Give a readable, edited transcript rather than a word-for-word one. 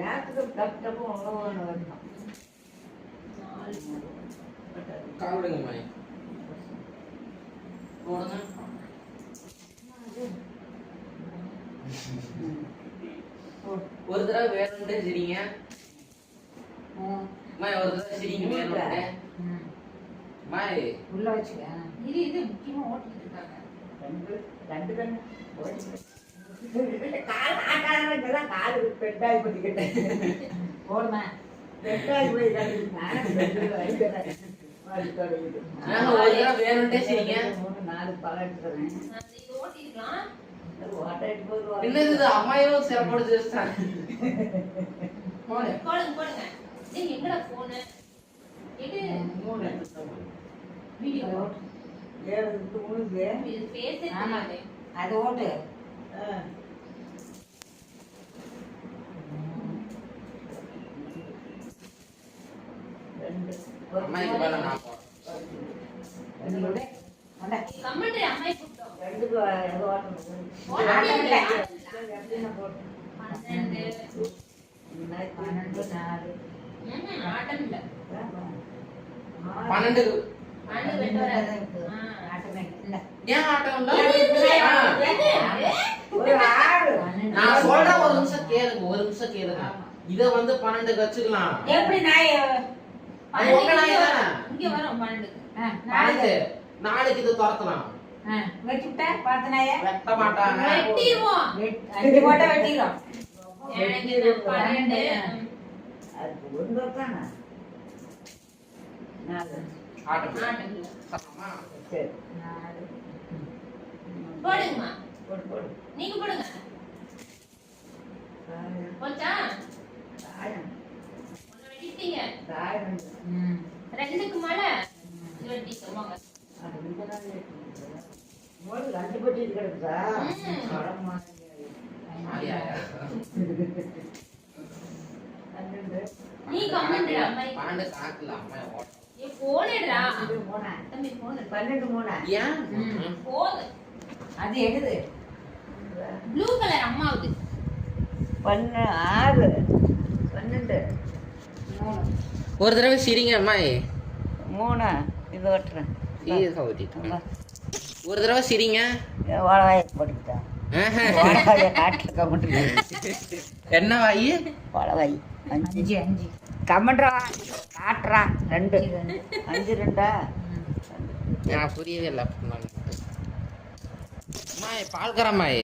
நேரத்துக்கு டப்பு டப்பு உணவு வரணும். காவிடுங்க மாய் போடுங்க. ஒரு தடவை வேணும்ட்டு சரிங்க மாய், ஒரு தடவை சரிங்க வேணும்ட்டு மாய் உள்ள வச்சுக்க. இது முக்கியமா ஓட்டிட்டு இருக்காங்க. ரெண்டு கண்ணு கால் ஆட்டாதான் காலு பெட்டாய் பண்ணிக்கிட்டேன். போடுமா பெட்டாய் போய் வேணும்ட்டே சரிங்க. 3-4 பழம் எடுத்துறேன். என்னது அம்மாயோ சிறப்படுத்தி வச்சிட்டாங்க. போடுங்க. நீங்க எங்கடா போன்? எடு 3 வீடியோ ஓட்டு. ஏறுது முழுது. இது பேசே ஆமா. அது ஓட்டு. அம்மாய்க்கு பாரு நான் கமெண்ட் அம்மாய் கூப்பிட்டோம். ரெண்டுக்கு ஏதோ ஓட்டு. ஓட்டல. 12 4 ஆட்டம் இல்ல. 12 ஆண்டு வெட்ட வராது. ஆட்டமே இல்ல. ஏன் ஆட்டம் இல்ல? ஒரு ஆடு. நான் சொல்றேன், ஒரு நிமிஷம் கேளுங்க. இத வந்து 12 வச்சுக்கலாம். எப்படி நாய் அது உங்க நாய் தானே? இங்க வரோம் 12. 12 நாளைக்கு இது துரத்தலாம். வெட்டிட்டா பார்த்த நாய வெட்ட மாட்டாங்க. வெட்டிடுவோம். 5 போட்டா வெட்டிடுறோம். எனக்கு 12. அது ஒன்று தானே. 4 ஆட்டம் ஆட்டம் இல்ல. சத்தமா சரி 4 போடுங்கம்மா. போடு நீங்க போடுங்க. போச்சா? தாயம் ஒண்ணு வெட்டிட்டீங்க. தாயம். ரெண்டுக்கு மேல வெட்டிக்கோங்க. அது இந்த நாள் மோடி 2 பட்டி கிடக்குதா? படமா ஆயா. நீ கமெண்ட் அம்மாய் 12 தாக்கல அம்மா ஓட்ட. ஏ போனேடா. 3 தம்பி போன் 12 3 ஏன்? போது. அது எடுது ப்ளூ கலர் அம்மாவுது. 6 12 3 ஒரு தடவை சிரிங்க அம்மாய். 3 இது ஓட்டுறேன். ஒரு தடவை சிரிங்க. வாழவாய போட்டுக்கிட்டேன். வாழவாய காட்டில் கமெண்ட். என்ன வாயி? வாழவாய் 5 கமெண்ட்ரா காட்டுறா 2 5 2 நான் புரியவே இல்லை. அம்மாய் பால்கரம்மாய்